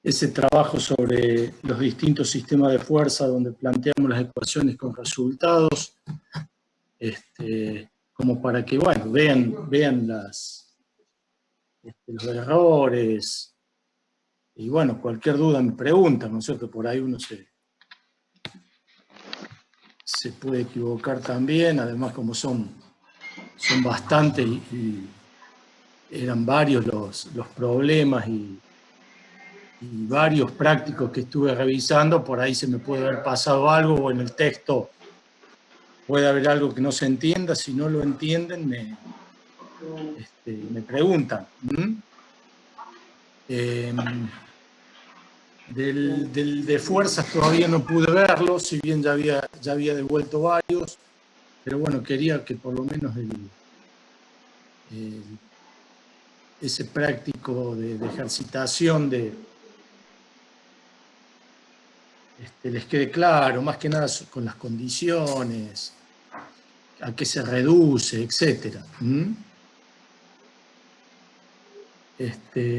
ese trabajo sobre los distintos sistemas de fuerza donde planteamos las ecuaciones con resultados, como para que, bueno, vean los errores, y bueno, cualquier duda me preguntan, ¿no es cierto? Por ahí uno se puede equivocar también, además como son bastantes y eran varios los problemas y varios prácticos que estuve revisando, por ahí se me puede haber pasado algo o en el texto puede haber algo que no se entienda. Si no lo entienden, me preguntan. Del de fuerzas todavía no pude verlo, si bien ya había devuelto varios, pero bueno, quería que por lo menos ese práctico de ejercitación les quede claro, más que nada con las condiciones, a qué se reduce, etc.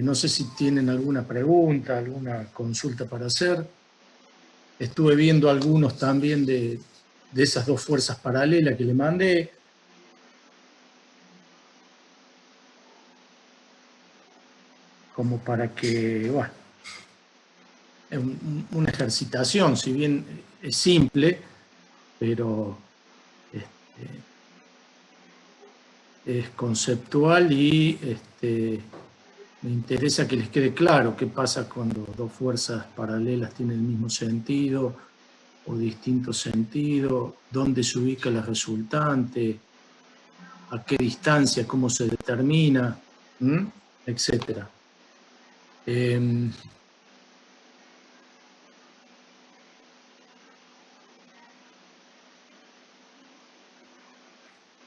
No sé si tienen alguna pregunta, alguna consulta para hacer. Estuve viendo algunos también de esas dos fuerzas paralelas que le mandé. Como para que, bueno, es una ejercitación, si bien es simple, pero es conceptual y me interesa que les quede claro qué pasa cuando dos fuerzas paralelas tienen el mismo sentido o distinto sentido, dónde se ubica la resultante, a qué distancia, cómo se determina, etcétera.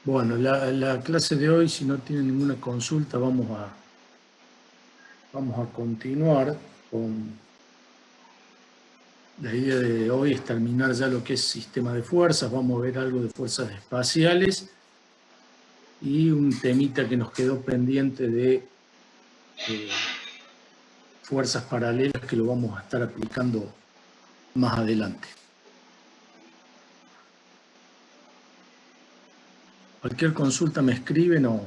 Bueno, la clase de hoy, si no tienen ninguna consulta, vamos a continuar con la idea de hoy, es terminar ya lo que es sistema de fuerzas. Vamos a ver algo de fuerzas espaciales y un temita que nos quedó pendiente de fuerzas paralelas, que lo vamos a estar aplicando más adelante. Cualquier consulta me escriben o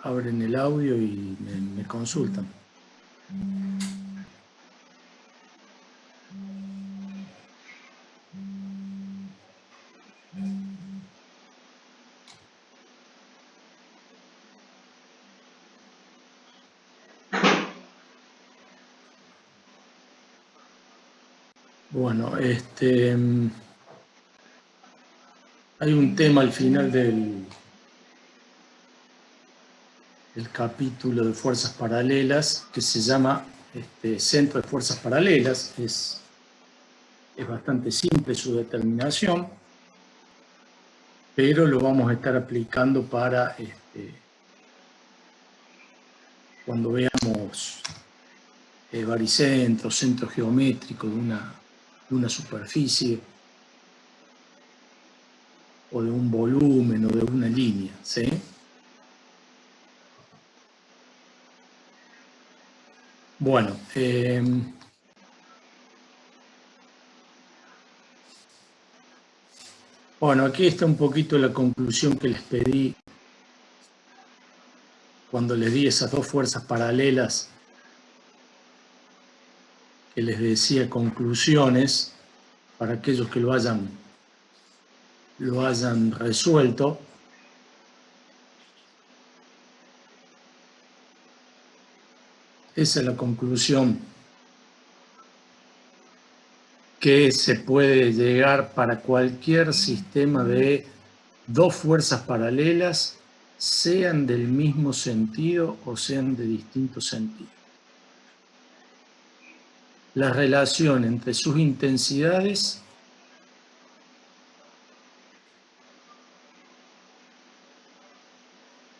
abren el audio y me consultan. Bueno, hay un tema al final del capítulo de fuerzas paralelas que se llama centro de fuerzas paralelas. Es bastante simple su determinación, pero lo vamos a estar aplicando para cuando veamos baricentros, centro geométrico de una superficie o de un volumen o de una línea, ¿sí? Bueno, aquí está un poquito la conclusión que les pedí cuando les di esas dos fuerzas paralelas, que les decía conclusiones para aquellos que lo hayan resuelto. Esa es la conclusión que se puede llegar para cualquier sistema de dos fuerzas paralelas, sean del mismo sentido o sean de distinto sentido. La relación entre sus intensidades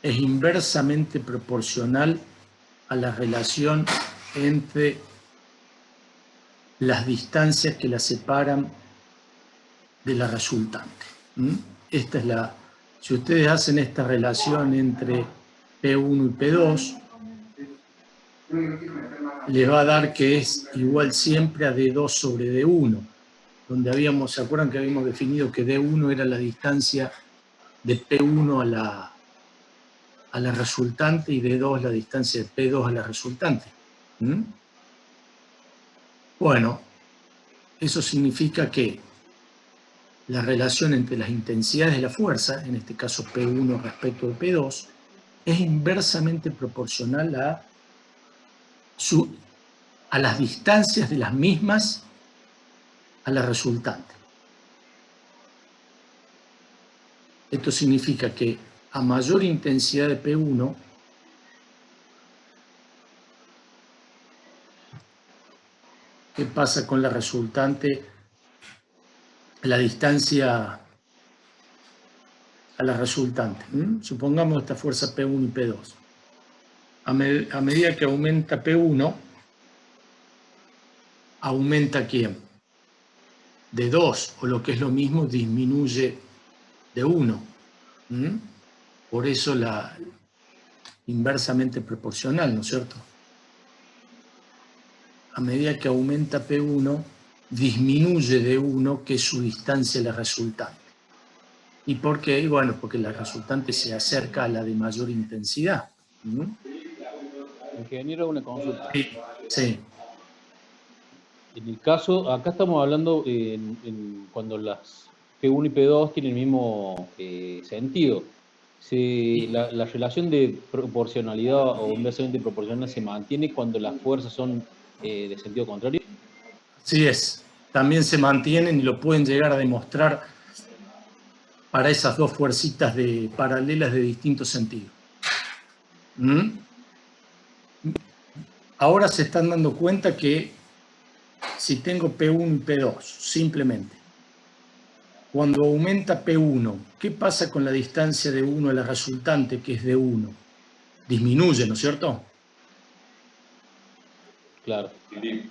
es inversamente proporcional a la relación entre las distancias que la separan de la resultante. Esta es si ustedes hacen esta relación entre P1 y P2, les va a dar que es igual siempre a D2 sobre D1, donde ¿se acuerdan que habíamos definido que D1 era la distancia de P1 a la resultante y D2 la distancia de P2 a la resultante? ¿Mm? Bueno, eso significa que la relación entre las intensidades de la fuerza, en este caso P1 respecto de P2, es inversamente proporcional a las distancias de las mismas a la resultante. Esto significa que a mayor intensidad de P1, ¿qué pasa con la resultante? La distancia a la resultante. Supongamos esta fuerza P1 y P2. A medida que aumenta P1, ¿aumenta quién? De 2, o lo que es lo mismo, disminuye de 1. Por eso la inversamente proporcional, ¿no es cierto? A medida que aumenta P1, disminuye de 1, que es su distancia a la resultante. ¿Y por qué? Bueno, porque la resultante se acerca a la de mayor intensidad. Ingeniero, una consulta. Sí. En el caso, acá estamos hablando cuando las P1 y P2 tienen el mismo sentido. La relación de proporcionalidad o inversamente proporcional se mantiene cuando las fuerzas son de sentido contrario. Sí es. También se mantienen y lo pueden llegar a demostrar para esas dos fuercitas paralelas de distintos sentidos. Ahora se están dando cuenta que si tengo P1 y P2, simplemente, cuando aumenta P1, ¿qué pasa con la distancia de 1 a la resultante, que es de 1? Disminuye, ¿no es cierto? Claro.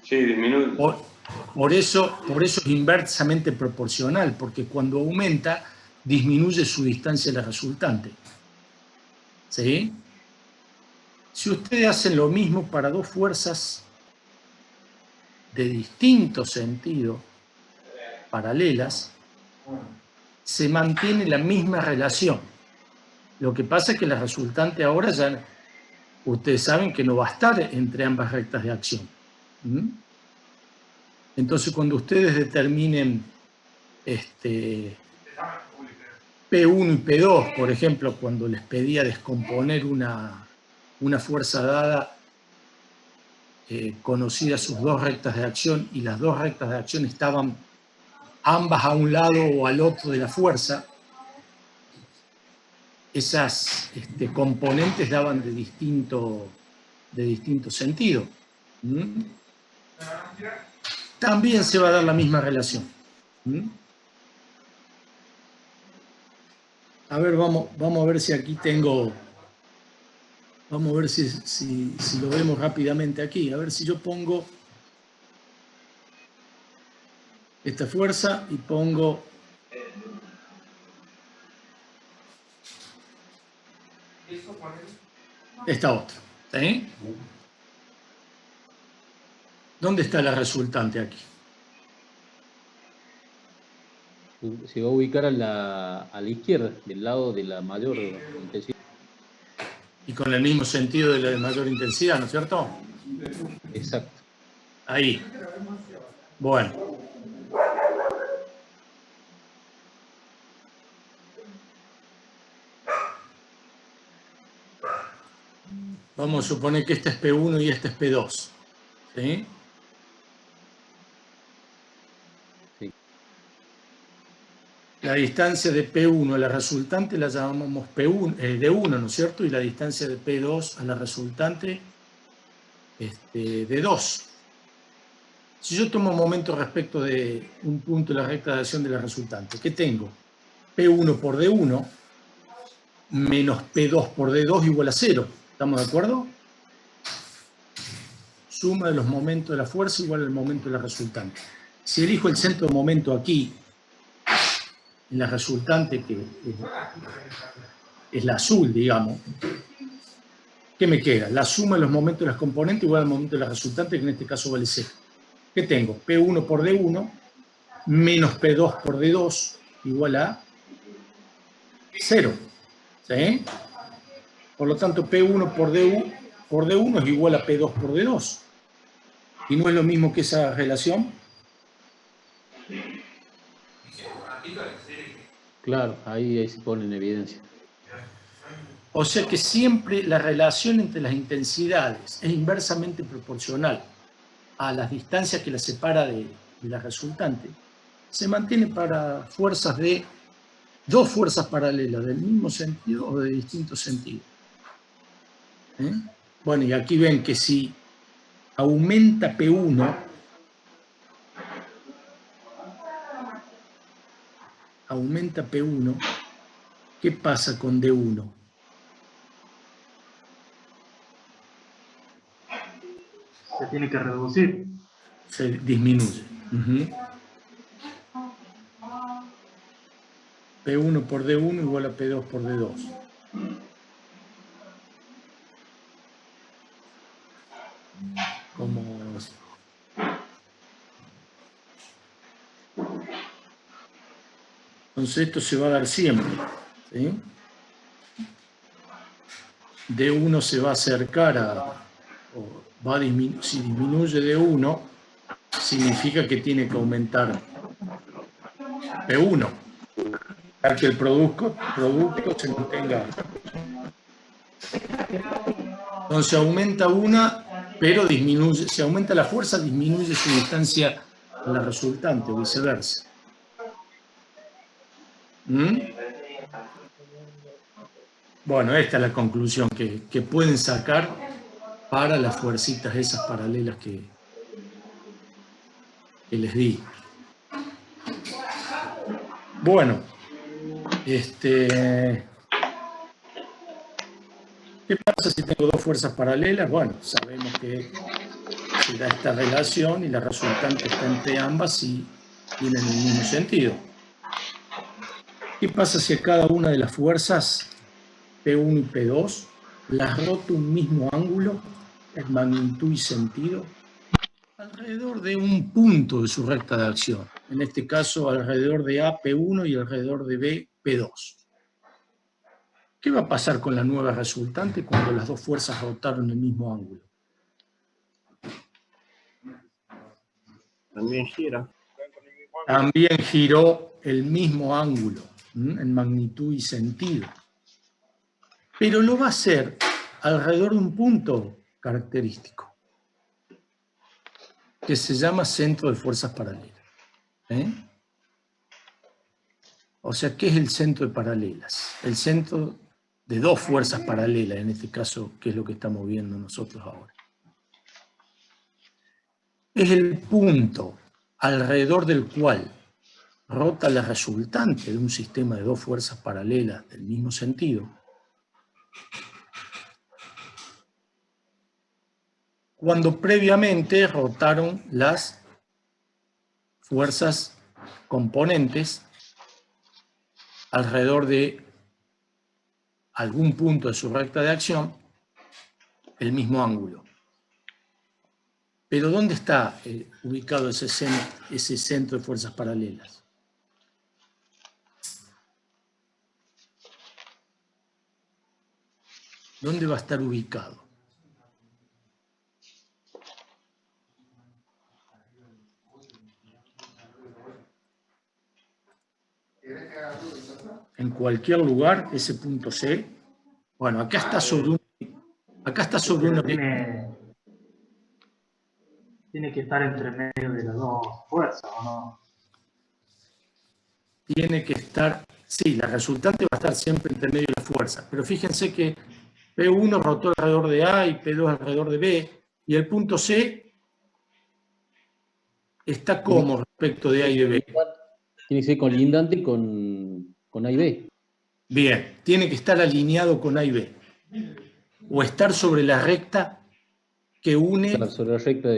Sí, disminuye. Por eso es inversamente proporcional, porque cuando aumenta, disminuye su distancia a la resultante. ¿Sí? Si ustedes hacen lo mismo para dos fuerzas de distinto sentido, paralelas, se mantiene la misma relación. Lo que pasa es que la resultante ahora ya, ustedes saben que no va a estar entre ambas rectas de acción. Entonces, cuando ustedes determinen P1 y P2, por ejemplo, cuando les pedía descomponer una fuerza dada conocida sus dos rectas de acción, y las dos rectas de acción estaban ambas a un lado o al otro de la fuerza, esas componentes daban de distinto sentido. También se va a dar la misma relación. A ver, vamos a ver si aquí tengo... Vamos a ver si lo vemos rápidamente aquí. A ver si yo pongo esta fuerza y pongo esta otra. ¿Sí? ¿Dónde está la resultante aquí? Se va a ubicar a la izquierda, del lado de la mayor intensidad. Y con el mismo sentido de la de mayor intensidad, ¿no es cierto? Exacto. Ahí. Bueno. Vamos a suponer que este es P1 y este es P2. ¿Sí? Sí. La distancia de P1 a la resultante la llamamos P1, de 1, ¿no es cierto? Y la distancia de P2 a la resultante de 2. Si yo tomo un momento respecto de un punto de la recta de acción de la resultante, ¿qué tengo? P1 por D1 menos P2 por D2 igual a 0. ¿Estamos de acuerdo? Suma de los momentos de la fuerza igual al momento de la resultante. Si elijo el centro de momento aquí, en la resultante, que es la azul, digamos, ¿Qué me queda? La suma de los momentos de las componentes igual al momento de la resultante, que en este caso vale 0. ¿Qué tengo? P1 por D1 menos P2 por D2 igual a 0. ¿Sí? Por lo tanto, P1 por D1 es igual a P2 por D2. ¿Y no es lo mismo que esa relación? Claro, ahí se pone en evidencia. O sea que siempre la relación entre las intensidades es inversamente proporcional a las distancias que la separa de la resultante. Se mantiene para fuerzas de dos fuerzas paralelas del mismo sentido o de distintos sentidos. Bueno, y aquí ven que si aumenta P1, ¿qué pasa con D1? Se tiene que reducir. Se disminuye. P1 por D1 igual a P2 por D2. Como entonces esto se va a dar siempre. ¿Sí? D1 se va a acercar si disminuye D1, significa que tiene que aumentar P1 para que el producto se mantenga. Entonces aumenta una, pero disminuye, si aumenta la fuerza, disminuye su distancia a la resultante, o viceversa. Bueno, esta es la conclusión que pueden sacar para las fuercitas esas paralelas que les di. Bueno, ¿qué pasa si tengo dos fuerzas paralelas? Bueno, sabemos que se da esta relación y la resultante está entre ambas y tienen el mismo sentido. ¿Qué pasa si a cada una de las fuerzas, P1 y P2, las roto un mismo ángulo en magnitud y sentido alrededor de un punto de su recta de acción? En este caso, alrededor de A, P1 y alrededor de B, P2. ¿Qué va a pasar con la nueva resultante cuando las dos fuerzas rotaron el mismo ángulo? También gira. También giró el mismo ángulo en magnitud y sentido. Pero lo va a hacer alrededor de un punto característico que se llama centro de fuerzas paralelas. O sea, ¿qué es el centro de paralelas? El centro de dos fuerzas paralelas, en este caso, que es lo que estamos viendo nosotros ahora. Es el punto alrededor del cual rota la resultante de un sistema de dos fuerzas paralelas del mismo sentido, cuando previamente rotaron las fuerzas componentes alrededor de algún punto de su recta de acción el mismo ángulo. Pero ¿dónde está ubicado ese centro de fuerzas paralelas? ¿Dónde va a estar ubicado? En cualquier lugar, ese punto C. Bueno, acá está sobre una... Tiene que estar entre medio de las dos fuerzas, ¿o no? Tiene que estar... Sí, la resultante va a estar siempre entre medio de las fuerzas. Pero fíjense que P1 rotó alrededor de A y P2 alrededor de B. Y el punto C está como respecto de A y de B. Tiene que ser colindante con A y B. Bien, tiene que estar alineado con A y B. O estar sobre la recta que une, Claro, sobre la recta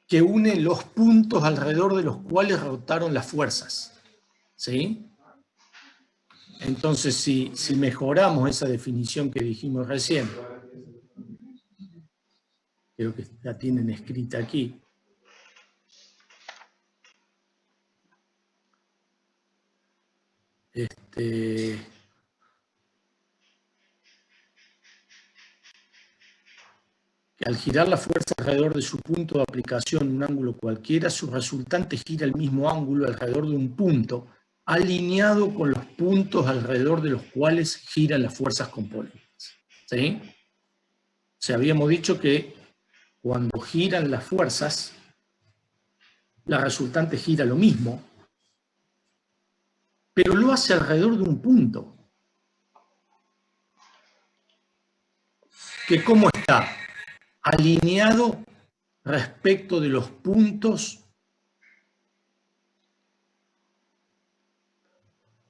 que une los puntos alrededor de los cuales rotaron las fuerzas. ¿Sí? Entonces, si mejoramos esa definición que dijimos recién, creo que la tienen escrita aquí. Que al girar la fuerza alrededor de su punto de aplicación en un ángulo cualquiera, su resultante gira el mismo ángulo alrededor de un punto, alineado con los puntos alrededor de los cuales giran las fuerzas componentes. ¿Sí? O sea, habíamos dicho que cuando giran las fuerzas, la resultante gira lo mismo, pero lo hace alrededor de un punto. ¿Que cómo está? Alineado respecto de los puntos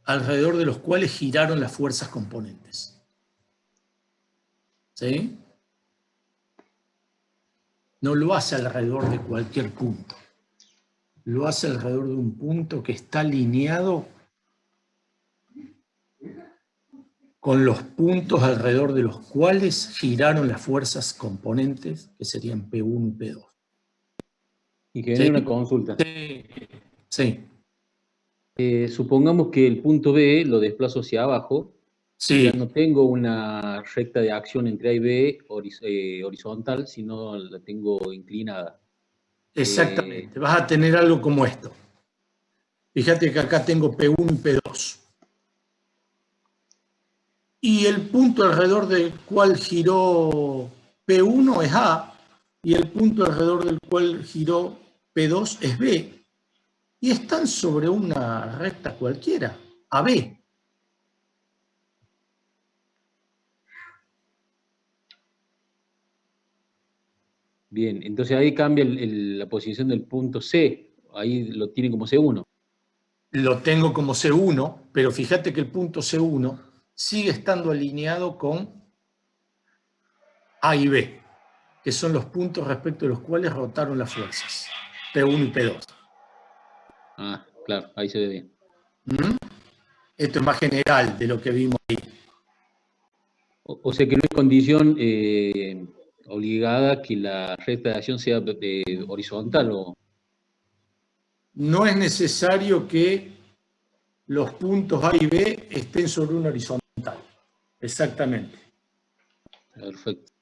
alrededor de los cuales giraron las fuerzas componentes. ¿Sí? No lo hace alrededor de cualquier punto. Lo hace alrededor de un punto que está alineado con los puntos alrededor de los cuales giraron las fuerzas componentes, que serían P1 y P2. Y que viene ¿Sí? una consulta. Sí. Supongamos que el punto B lo desplazo hacia abajo. Sí. Ya no tengo una recta de acción entre A y B horizontal, sino la tengo inclinada. Exactamente. Vas a tener algo como esto. Fíjate que acá tengo P1 y P2. Y el punto alrededor del cual giró P1 es A, y el punto alrededor del cual giró P2 es B, y están sobre una recta cualquiera, AB. Bien, entonces ahí cambia la posición del punto C, ahí lo tiene como C1. Lo tengo como C1, pero fíjate que el punto C1 sigue estando alineado con A y B, que son los puntos respecto de los cuales rotaron las fuerzas, P1 y P2. Ah, claro, ahí se ve bien. Esto es más general de lo que vimos ahí. O sea que no es condición obligada que la recta de acción sea horizontal. No es necesario que los puntos A y B estén sobre una horizontal. Exactamente. Perfecto.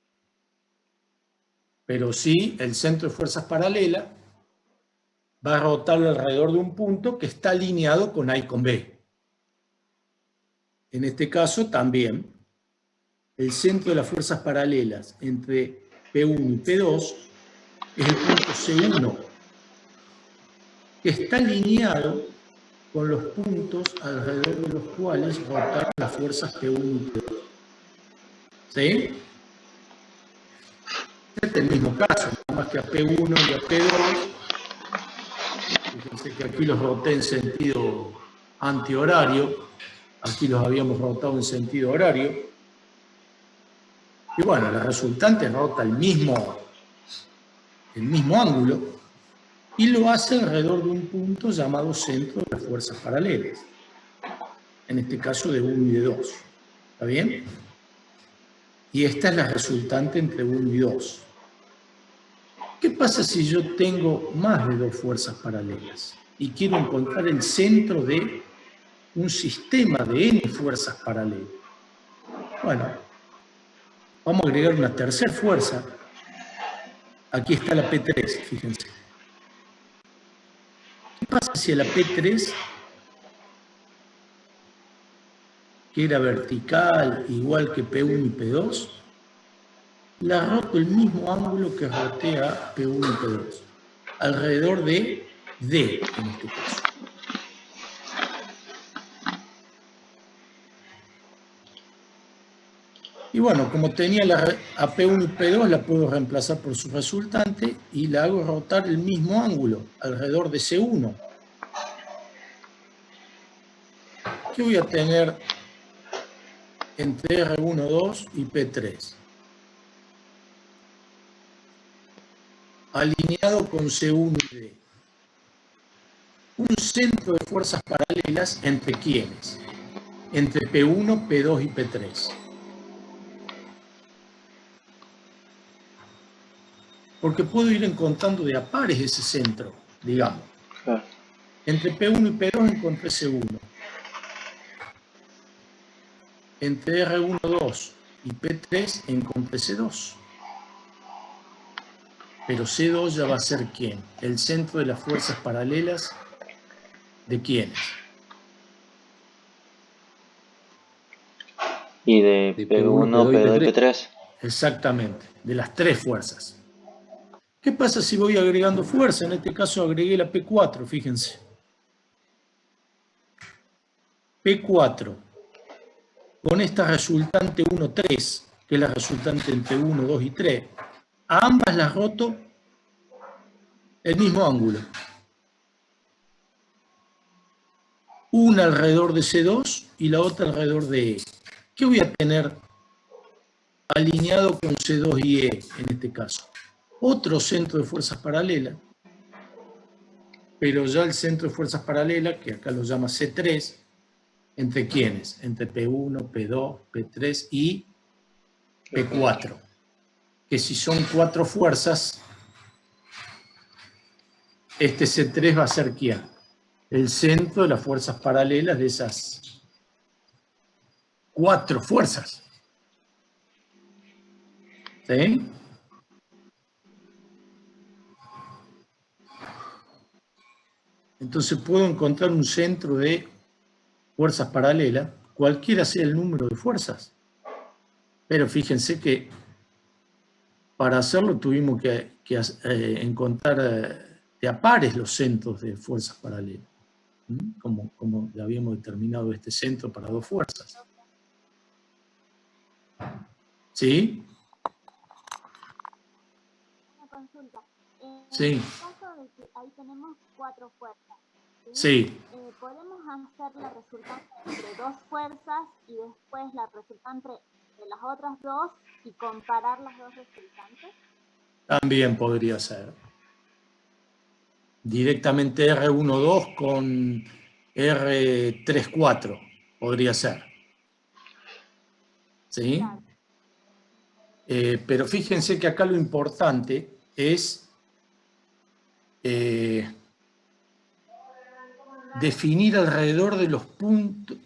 Pero sí, el centro de fuerzas paralelas va a rotar alrededor de un punto que está alineado con A y con B. En este caso también, el centro de las fuerzas paralelas entre P1 y P2 es el punto C1, que está alineado con los puntos alrededor de los cuales rotan las fuerzas P1 y P2. ¿Sí? Este es el mismo caso, nada más que a P1 y a P2. Fíjense que aquí los roté en sentido antihorario, aquí los habíamos rotado en sentido horario. Y bueno, la resultante rota el mismo ángulo y lo hace alrededor de un punto llamado centro de las fuerzas paralelas. En este caso de 1 y de 2. ¿Está bien? Y esta es la resultante entre 1 y 2. ¿Qué pasa si yo tengo más de 2 fuerzas paralelas y quiero encontrar el centro de un sistema de n fuerzas paralelas? Bueno, vamos a agregar una tercera fuerza. Aquí está la P3, fíjense. ¿Qué pasa si a la P3, que era vertical igual que P1 y P2, la roto el mismo ángulo que roté a P1 y P2, alrededor de D en este caso? Y bueno, como tenía a P1 y P2, la puedo reemplazar por su resultante y la hago rotar el mismo ángulo, alrededor de C1. ¿Qué voy a tener entre R1, 2 y P3? Alineado con C1 y D. Un centro de fuerzas paralelas entre quiénes? entre P1, P2 y P3. Porque puedo ir encontrando de a pares ese centro, digamos. Claro. Entre P1 y P2 encontré C1. Entre R1, 2 y P3 encontré C2. Pero C2 ya va a ser ¿quién? El centro de las fuerzas paralelas ¿de quiénes? Y de De P1, P1, P2 y P2 y P3. Exactamente, de las tres fuerzas. ¿Qué pasa si voy agregando fuerza? En este caso agregué la P4, fíjense. P4, con esta resultante 1, 3, que es la resultante entre 1, 2 y 3, a ambas las roto el mismo ángulo. Una alrededor de C2 y la otra alrededor de E. ¿Qué voy a tener alineado con C2 y E en este caso? Otro centro de fuerzas paralelas, pero ya el centro de fuerzas paralelas, que acá lo llama C3, ¿entre quiénes? Entre P1, P2, P3 y P4. Que si son cuatro fuerzas, este C3 va a ser ¿quién? El centro de las fuerzas paralelas de esas cuatro fuerzas. ¿Sí? Entonces puedo encontrar un centro de fuerzas paralelas, cualquiera sea el número de fuerzas. Pero fíjense que para hacerlo tuvimos que encontrar de a pares los centros de fuerzas paralelas. Como ya habíamos determinado este centro para dos fuerzas. ¿Sí? Una consulta. Sí. En el caso de que ahí tenemos cuatro fuerzas, Sí. ¿podemos hacer la resultante entre dos fuerzas y después la resultante de las otras dos y comparar las dos resultantes? También podría ser. Directamente R12 con R34 podría ser. ¿Sí? Claro. Pero fíjense que acá lo importante es definir alrededor de los puntos,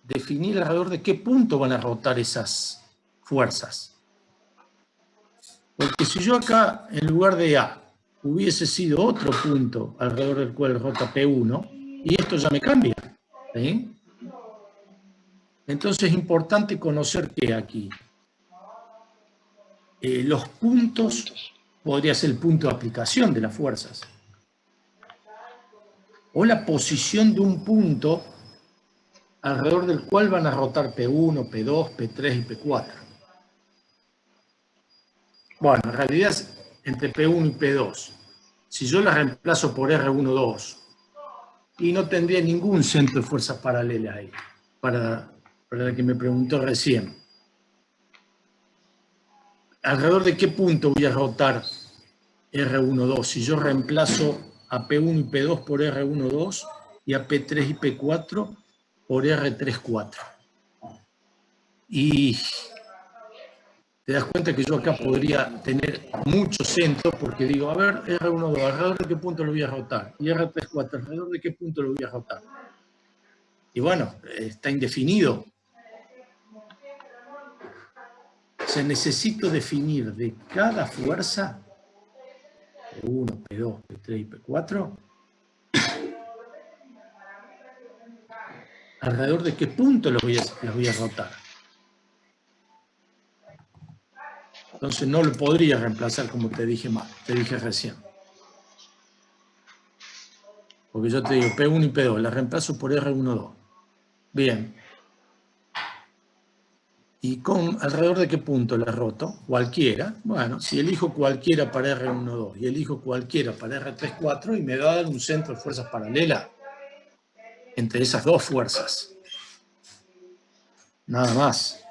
definir alrededor de qué punto van a rotar esas fuerzas. Porque si yo acá, en lugar de A, hubiese sido otro punto alrededor del cual rota P1, y esto ya me cambia. ¿Sí? Entonces es importante conocer que aquí los puntos podría ser el punto de aplicación de las fuerzas, o la posición de un punto alrededor del cual van a rotar P1, P2, P3 y P4. Bueno, en realidad es entre P1 y P2. Si yo las reemplazo por R12, y no tendría ningún centro de fuerzas paralelas ahí, para el que me preguntó recién. ¿Alrededor de qué punto voy a rotar R12? Si yo reemplazo a P1 y P2 por R12 y a P3 y P4 por R34. Y te das cuenta que yo acá podría tener muchos centros porque digo, a ver, R12, ¿alrededor de qué punto lo voy a rotar? Y R34, ¿alrededor de qué punto lo voy a rotar? Y bueno, está indefinido. Se necesita definir de cada fuerza, P1, P2, P3 y P4, alrededor de qué punto los voy a rotar. Entonces no lo podría reemplazar como te dije recién. Porque yo te digo P1 y P2, la reemplazo por R12. Bien. ¿Y con alrededor de qué punto la roto? Cualquiera. Bueno, si elijo cualquiera para R12 y elijo cualquiera para R34 y me va a dar un centro de fuerzas paralelas entre esas dos fuerzas. Nada más.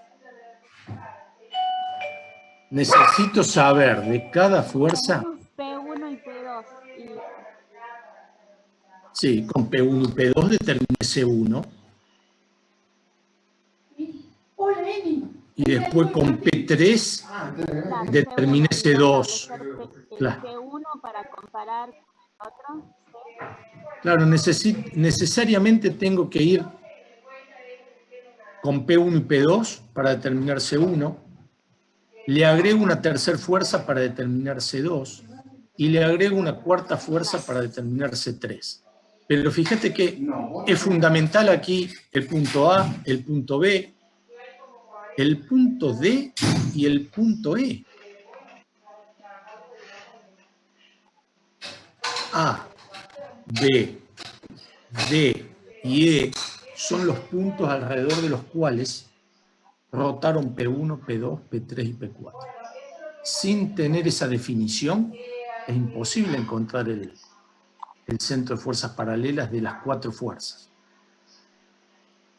Necesito saber de cada fuerza. P1 y P2. Sí, con P1 y P2 determiné C1 y después con P3 Claro, determiné C2. el Claro. C1 para comparar con el otro. Claro, necesariamente tengo que ir con P1 y P2 para determinar C1, le agrego una tercera fuerza para determinar C2 y le agrego una cuarta fuerza para determinar C3. Pero fíjate que es fundamental aquí el punto A, el punto B, el punto D y el punto E. A, B, D y E son los puntos alrededor de los cuales rotaron P1, P2, P3 y P4. Sin tener esa definición, es imposible encontrar el centro de fuerzas paralelas de las 4 fuerzas.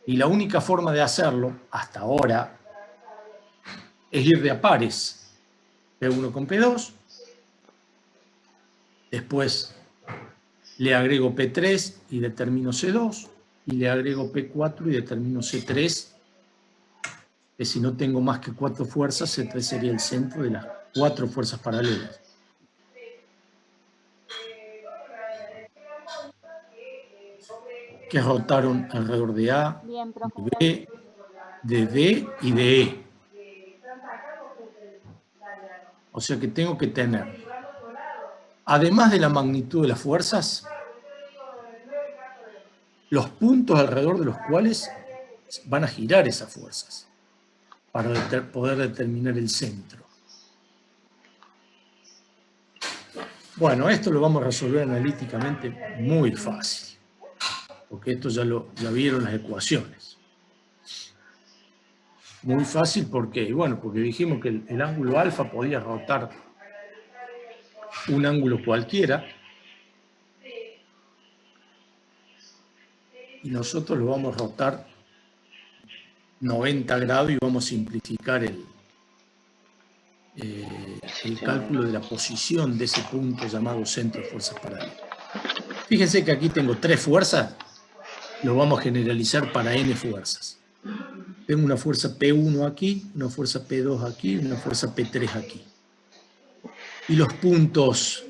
Y la única forma de hacerlo, hasta ahora, es ir de a pares. P1 con P2, después le agrego P3 y determino C2, y le agrego P4 y determino C3, que si no tengo más que 4 fuerzas, C3 sería el centro de las 4 fuerzas paralelas. Que rotaron alrededor de A, Bien, de profesor. B, de D y de E. O sea que tengo que tener, además de la magnitud de las fuerzas, los puntos alrededor de los cuales van a girar esas fuerzas para poder determinar el centro. Bueno, esto lo vamos a resolver analíticamente muy fácil, porque esto ya vieron las ecuaciones. Muy fácil, ¿por qué? Bueno, porque dijimos que el ángulo alfa podía rotar un ángulo cualquiera, y nosotros lo vamos a rotar 90 grados y vamos a simplificar el cálculo de la posición de ese punto llamado centro de fuerzas paralelas. Fíjense que aquí tengo 3 fuerzas, lo vamos a generalizar para n fuerzas. Tengo una fuerza P1 aquí, una fuerza P2 aquí y una fuerza P3 aquí. Y los puntos,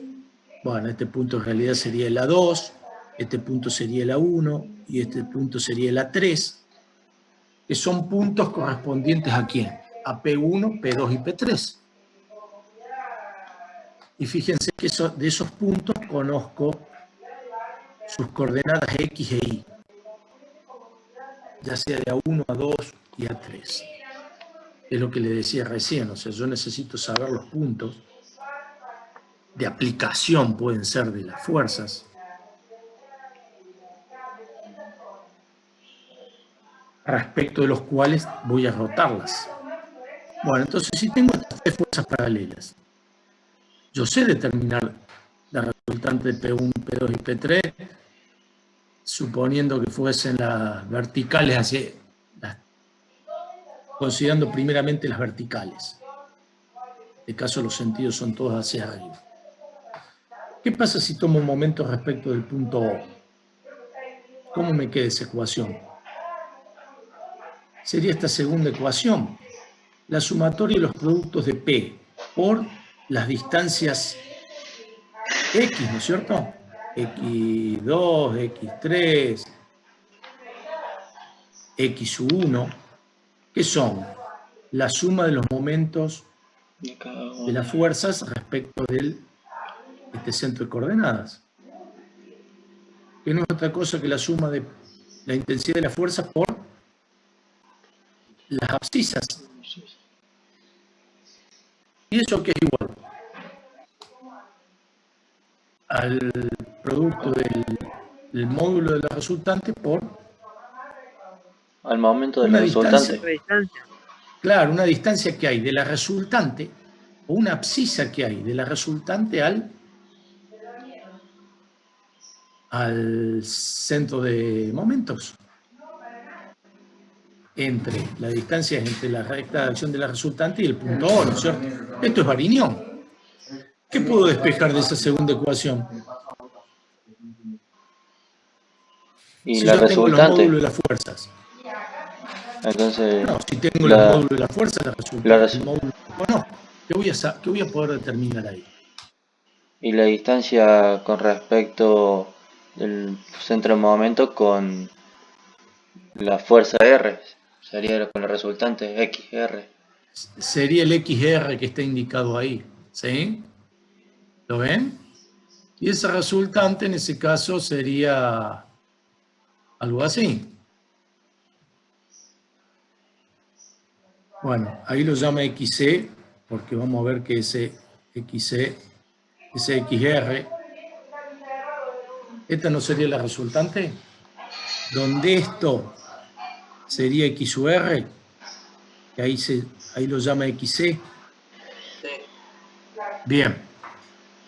bueno, este punto en realidad sería el A2, este punto sería el A1 y este punto sería el A3, que son puntos correspondientes ¿a quién? A P1, P2 y P3. Y fíjense que de esos puntos conozco sus coordenadas X e Y, ya sea de A1, A2 y A3. Es lo que le decía recién, o sea, yo necesito saber los puntos de aplicación, pueden ser de las fuerzas, respecto de los cuales voy a rotarlas. Bueno, entonces si tengo estas 3 fuerzas paralelas, yo sé determinar la resultante de P1, P2 y P3, suponiendo que fuesen las verticales, considerando primeramente las verticales. En este caso los sentidos son todos hacia arriba. ¿Qué pasa si tomo un momento respecto del punto O? ¿Cómo me queda esa ecuación? Sería esta segunda ecuación, la sumatoria de los productos de P por las distancias X, ¿no es cierto? X2, X3, X1, que son la suma de los momentos de las fuerzas respecto de este centro de coordenadas, que no es otra cosa que la suma de la intensidad de la fuerza por las abscisas. ¿Y eso qué es igual? Al producto del módulo de la resultante por al momento de la resultante. Claro, una distancia que hay de la resultante, o una abscisa que hay de la resultante al centro de momentos. La distancia entre la recta de acción de la resultante y el punto O, ¿no es cierto? Esto es Varignon. ¿Qué puedo despejar de esa segunda ecuación? Y si la yo tengo los resultante. módulos de las fuerzas. Entonces, No, si tengo los módulos de la fuerza, la resultante la del resu- módulo. Bueno, ¿qué voy a poder determinar ahí? y la distancia con respecto del centro de momento con la fuerza R, sería con la resultante XR. Sería el XR que está indicado ahí. ¿Sí? ¿Lo ven? Y esa resultante en ese caso sería algo así. Bueno, ahí lo llama XC, porque vamos a ver que ese XC, ese XR, esta no sería la resultante, donde esto sería XUR, que ahí lo llama XC. Bien,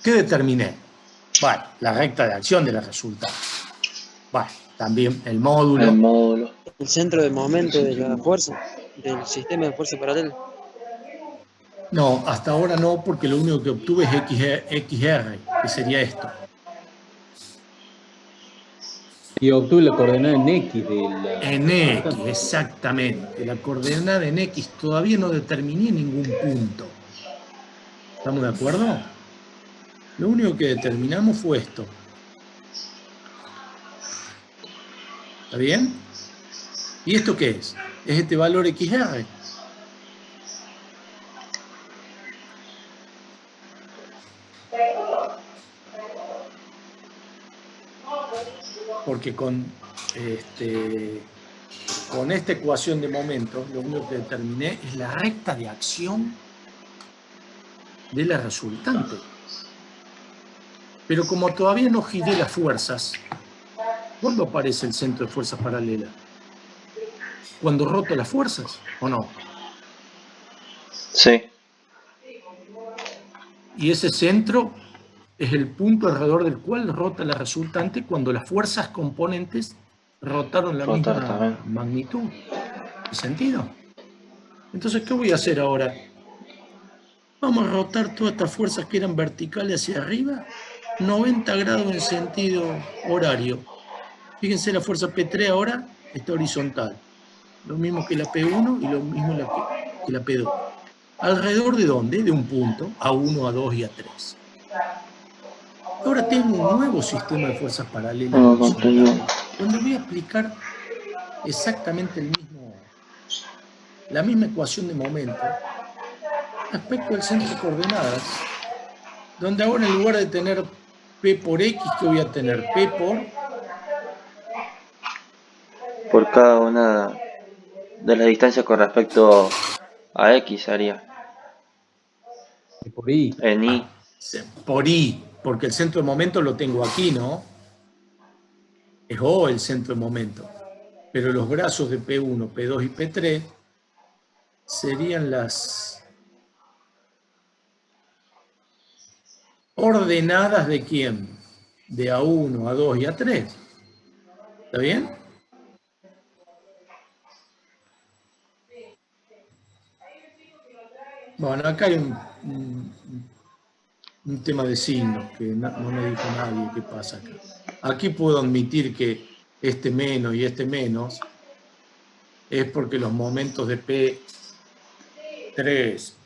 ¿qué determiné? Bueno, la recta de acción de la resultante. Bueno, también el módulo. El módulo. El centro de momento de la fuerza, del sistema de fuerza paralela. No, hasta ahora no, porque lo único que obtuve es XR, que sería esto. Y obtuve la coordenada en X de la... En X, exactamente. La coordenada en X todavía no determiné ningún punto. ¿Estamos de acuerdo? Lo único que determinamos fue esto. ¿Está bien? ¿Y esto qué es? Es este valor XR. Porque con esta ecuación de momentos, lo único que determiné es la recta de acción de la resultante. Pero como todavía no giré las fuerzas, ¿cuándo aparece el centro de fuerzas paralelas? ¿Cuando roto las fuerzas o no? Sí. Y ese centro es el punto alrededor del cual rota la resultante cuando las fuerzas componentes rotaron la misma también. magnitud y sentido. Entonces, ¿qué voy a hacer ahora? Vamos a rotar todas estas fuerzas que eran verticales hacia arriba, 90 grados en sentido horario. Fíjense, la fuerza P3 ahora está horizontal. Lo mismo que la P1 y lo mismo que la P2. ¿Alrededor de dónde? De un punto, A1, A2 y A3. Ahora tengo un nuevo sistema de fuerzas paralelas horizontales, donde voy a aplicar exactamente la misma ecuación de momento respecto al centro de coordenadas, donde ahora en lugar de tener P por X, ¿qué voy a tener? P por cada una de las distancias con respecto a X haría. Por I. En Y. Por I, porque el centro de momento lo tengo aquí, ¿no? Es O el centro de momento. Pero los brazos de P1, P2 y P3 serían las ordenadas de quién? De A1, A2 y A3. ¿Está bien? Bueno, acá hay un tema de signos que no me dijo nadie qué pasa acá. Aquí puedo admitir que este menos y este menos es porque los momentos de P3,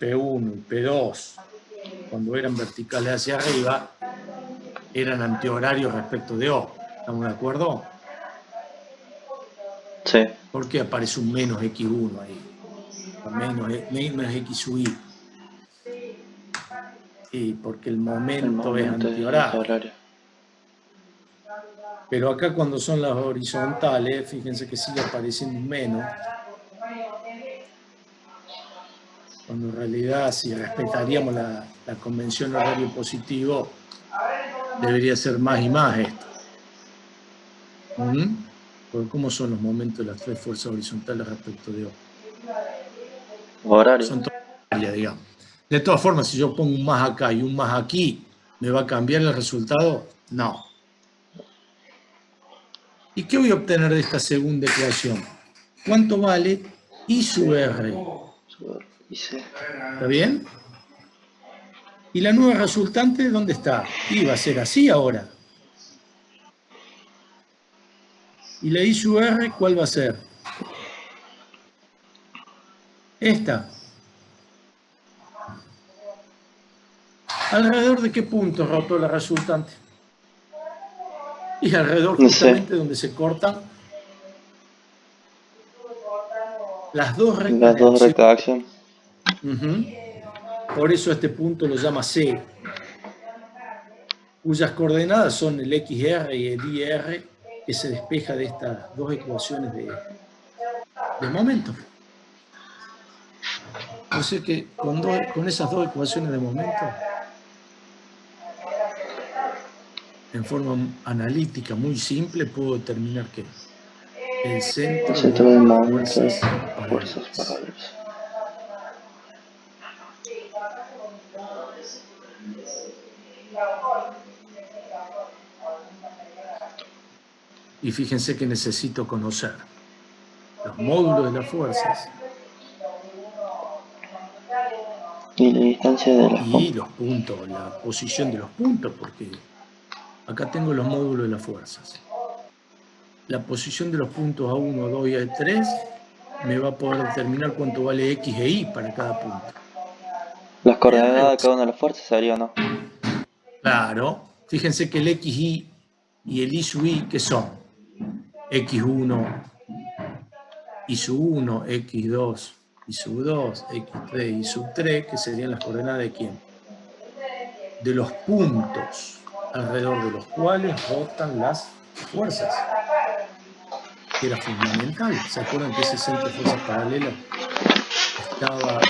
P1 y P2, cuando eran verticales hacia arriba, eran antihorarios respecto de O. ¿Estamos de acuerdo? Sí. ¿Por qué aparece un menos X1 ahí? Menos XY. Y porque el momento es antihorario. Pero acá cuando son las horizontales, fíjense que sigue apareciendo un menos. Cuando en realidad, si respetaríamos la convención horario positivo, debería ser más y más esto. Porque ¿cómo son los momentos de las tres fuerzas horizontales respecto de O? Horario. Son todas áreas, digamos. De todas formas, si yo pongo un más acá y un más aquí, ¿me va a cambiar el resultado? No. ¿Y qué voy a obtener de esta segunda ecuación? ¿Cuánto vale I sub R? ¿Está bien? ¿Y la nueva resultante dónde está? Y va a ser así ahora. ¿Y la I sub R cuál va a ser? Esta. ¿Alrededor de qué punto rotó la resultante? Y alrededor No sé. justamente donde se cortan las dos rectas Las de dos acción. rectas de acción. Por eso este punto lo llama C, cuyas coordenadas son el XR y el IR, que se despeja de estas dos ecuaciones de momento. O sea que con esas dos ecuaciones de momento, en forma analítica muy simple, puedo determinar que el centro El centro del de momento fuerzas es fuerzas paralelas. paralelas. Y fíjense que necesito conocer los módulos de las fuerzas Y la distancia de las y puntas. los puntos, la posición de los puntos, porque acá tengo los módulos de las fuerzas. La posición de los puntos A1, A2 y A3 me va a poder determinar cuánto vale X e Y para cada punto. Las coordenadas R, de cada una de las fuerzas sería o no. claro, fíjense que el XY y el Y sub I, ¿qué son? X1, Y sub 1, X2, Y sub 2, X3, Y sub 3, que serían las coordenadas de quién? De los puntos alrededor de los cuales rotan las fuerzas, que era fundamental. ¿Se acuerdan que ese centro de fuerzas paralelas estaba